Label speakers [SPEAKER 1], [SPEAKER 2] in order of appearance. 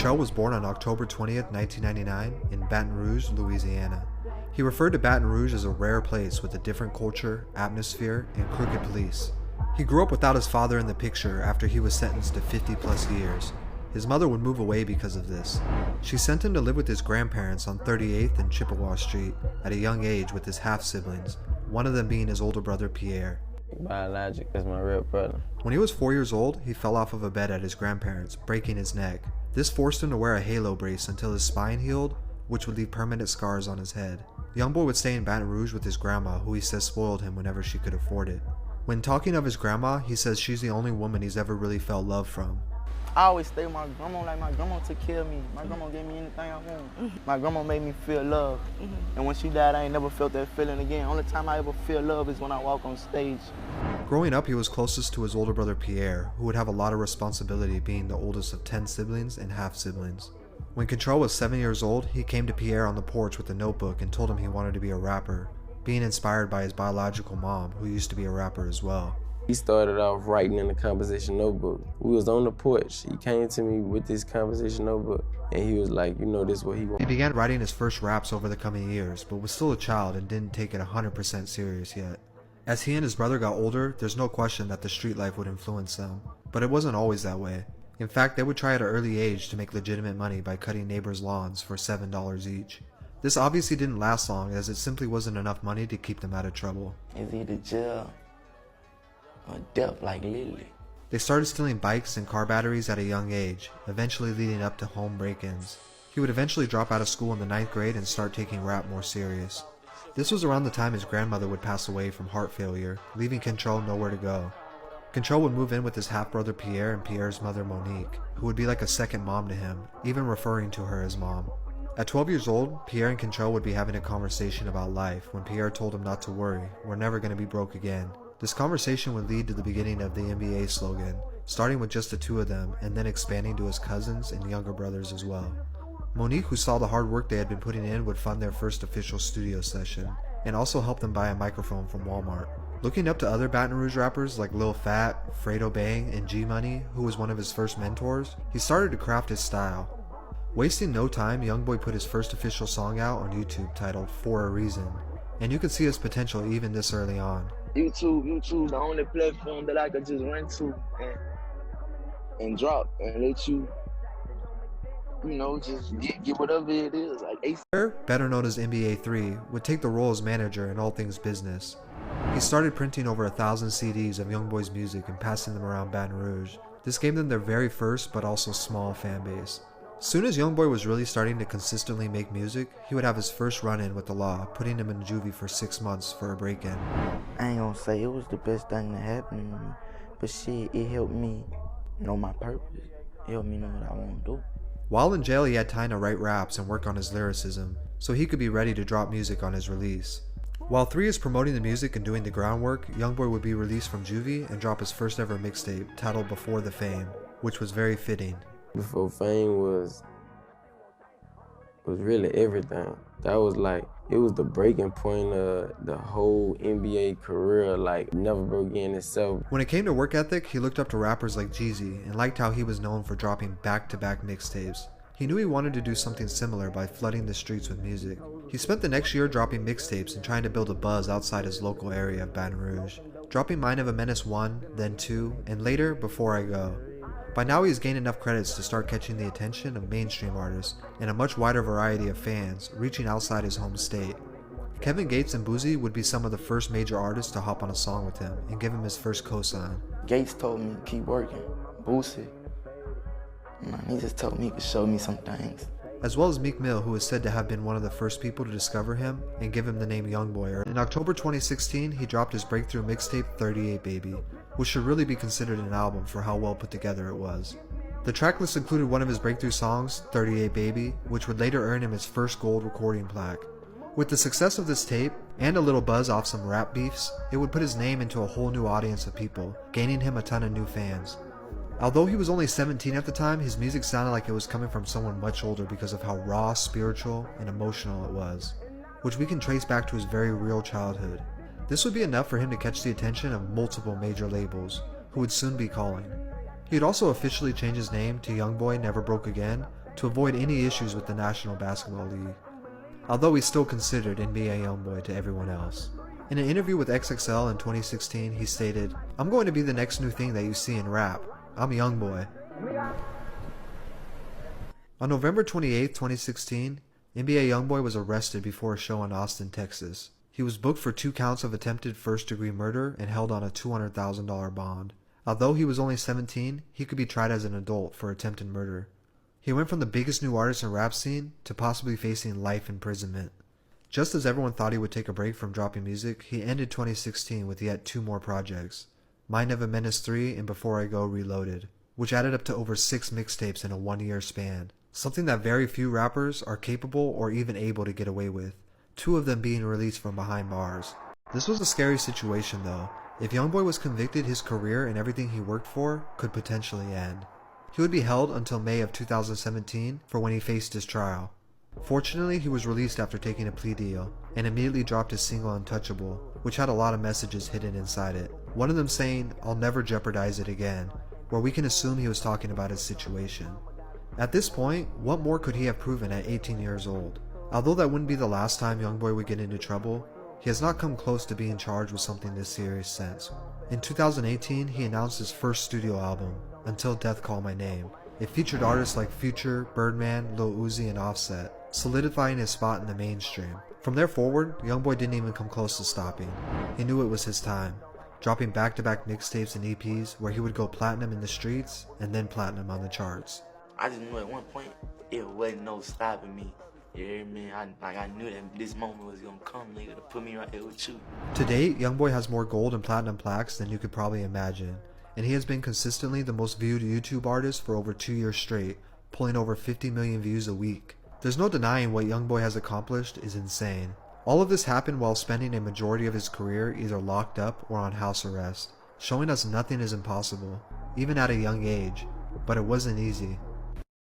[SPEAKER 1] Cantrell was born on October 20th, 1999 in Baton Rouge, Louisiana. He referred to Baton Rouge as a rare place with a different culture, atmosphere, and crooked police. He grew up without his father in the picture after he was sentenced to 50 plus years. His mother would move away because of this. She sent him to live with his grandparents on 38th and Chippewa Street at a young age with his half-siblings, one of them being his older brother Pierre.
[SPEAKER 2] Biologic is my real brother.
[SPEAKER 1] When he was 4 years old, he fell off of a bed at his grandparents', breaking his neck. This forced him to wear a halo brace until his spine healed, which would leave permanent scars on his head. Youngboy would stay in Baton Rouge with his grandma, who he says spoiled him whenever she could afford it. When talking of his grandma, he says she's the only woman he's ever really felt love from.
[SPEAKER 3] I always stay with my grandma, like my grandma took care of me. My grandma gave me anything I want. My grandma made me feel love. And when she died, I ain't never felt that feeling again. Only time I ever feel love is when I walk on stage.
[SPEAKER 1] Growing up, he was closest to his older brother Pierre, who would have a lot of responsibility being the oldest of 10 siblings and half-siblings. When Cantrell was 7 years old, he came to Pierre on the porch with a notebook and told him he wanted to be a rapper, being inspired by his biological mom, who used to be a rapper as well.
[SPEAKER 2] He started off writing in the composition notebook. We was on the porch. He came to me with this composition notebook, and he was like, you know, this is what he wants.
[SPEAKER 1] He began writing his first raps over the coming years, but was still a child and didn't take it 100% serious yet. As he and his brother got older, there's no question that the street life would influence them, but it wasn't always that way. In fact, they would try at an early age to make legitimate money by cutting neighbors' lawns for $7 each. This obviously didn't last long, as it simply wasn't enough money to keep them out of trouble.
[SPEAKER 3] It's either jail or death, like Lily.
[SPEAKER 1] They started stealing bikes and car batteries at a young age, eventually leading up to home break-ins. He would eventually drop out of school in the 9th grade and start taking rap more serious. This was around the time his grandmother would pass away from heart failure, leaving Cantrell nowhere to go. Cantrell would move in with his half-brother Pierre and Pierre's mother Monique, who would be like a second mom to him, even referring to her as mom. At 12 years old, Pierre and Cantrell would be having a conversation about life when Pierre told him not to worry, we're never going to be broke again. This conversation would lead to the beginning of the NBA slogan, starting with just the two of them and then expanding to his cousins and younger brothers as well. Monique, who saw the hard work they had been putting in, would fund their first official studio session, and also help them buy a microphone from Walmart. Looking up to other Baton Rouge rappers like Lil Fat, Fredo Bang, and G Money, who was one of his first mentors, he started to craft his style. Wasting no time, Youngboy put his first official song out on YouTube titled For a Reason, and you could see his potential even this early on.
[SPEAKER 3] YouTube, the only platform that I could just run to and drop and let you, just get whatever it is. Like Ace.
[SPEAKER 1] Better known as NBA 3, would take the role as manager in all things business. He started printing over 1,000 CDs of Youngboy's music and passing them around Baton Rouge. This gave them their very first but also small fan base. Soon as Youngboy was really starting to consistently make music, he would have his first run-in with the law, putting him in juvie for 6 months for a break-in.
[SPEAKER 3] I ain't gonna say it was the best thing that happened to me, but shit, it helped me know my purpose. It helped me know what I want to do.
[SPEAKER 1] While in jail, he had time to write raps and work on his lyricism, so he could be ready to drop music on his release. While 3 is promoting the music and doing the groundwork, Youngboy would be released from juvie and drop his first ever mixtape titled Before the Fame, which was very fitting.
[SPEAKER 2] Before Fame was really everything. That was like, it was the breaking point of the whole NBA career, like never broke again itself.
[SPEAKER 1] When it came to work ethic, he looked up to rappers like Jeezy and liked how he was known for dropping back-to-back mixtapes. He knew he wanted to do something similar by flooding the streets with music. He spent the next year dropping mixtapes and trying to build a buzz outside his local area of Baton Rouge, dropping Mind of a Menace 1, then 2, and later Before I Go. By now he's gained enough credits to start catching the attention of mainstream artists and a much wider variety of fans, reaching outside his home state. Kevin Gates and Boozy would be some of the first major artists to hop on a song with him and give him his first cosign.
[SPEAKER 3] Gates told me to keep working. Boozy, he just told me he could show me some things.
[SPEAKER 1] As well as Meek Mill, who is said to have been one of the first people to discover him and give him the name Youngboy. In October 2016, he dropped his breakthrough mixtape 38 Baby, which should really be considered an album for how well put together it was. The tracklist included one of his breakthrough songs, 38 Baby, which would later earn him his first gold recording plaque. With the success of this tape, and a little buzz off some rap beefs, it would put his name into a whole new audience of people, gaining him a ton of new fans. Although he was only 17 at the time, his music sounded like it was coming from someone much older because of how raw, spiritual, and emotional it was, which we can trace back to his very real childhood. This would be enough for him to catch the attention of multiple major labels, who would soon be calling. He would also officially change his name to Youngboy Never Broke Again, to avoid any issues with the National Basketball League, although he's still considered NBA Youngboy to everyone else. In an interview with XXL in 2016, he stated, "I'm going to be the next new thing that you see in rap. I'm Youngboy." On November 28, 2016, NBA Youngboy was arrested before a show in Austin, Texas. He was booked for 2 counts of attempted first-degree murder and held on a $200,000 bond. Although he was only 17, he could be tried as an adult for attempted murder. He went from the biggest new artist in rap scene to possibly facing life imprisonment. Just as everyone thought he would take a break from dropping music, he ended 2016 with yet 2 more projects, Mind of a Menace 3 and Before I Go Reloaded, which added up to over 6 mixtapes in a 1-year span, something that very few rappers are capable or even able to get away with, 2 of them being released from behind bars. This was a scary situation though. If Youngboy was convicted, his career and everything he worked for could potentially end. He would be held until May of 2017 for when he faced his trial. Fortunately, he was released after taking a plea deal, and immediately dropped his single Untouchable, which had a lot of messages hidden inside it. One of them saying, "I'll never jeopardize it again," where we can assume he was talking about his situation. At this point, what more could he have proven at 18 years old? Although that wouldn't be the last time Youngboy would get into trouble, he has not come close to being charged with something this serious since. In 2018, he announced his first studio album, Until Death Call My Name. It featured artists like Future, Birdman, Lil Uzi, and Offset, solidifying his spot in the mainstream. From there forward, Youngboy didn't even come close to stopping. He knew it was his time, dropping back-to-back mixtapes and EPs where he would go platinum in the streets and then platinum on the charts.
[SPEAKER 3] I just knew at one point it wasn't no stopping me. You hear me? I knew that this moment was gonna come, nigga, to put me right there with you.
[SPEAKER 1] To date, Youngboy has more gold and platinum plaques than you could probably imagine, and he has been consistently the most viewed YouTube artist for over 2 years straight, pulling over 50 million views a week. There's no denying what Youngboy has accomplished is insane. All of this happened while spending a majority of his career either locked up or on house arrest, showing us nothing is impossible, even at a young age, but it wasn't easy.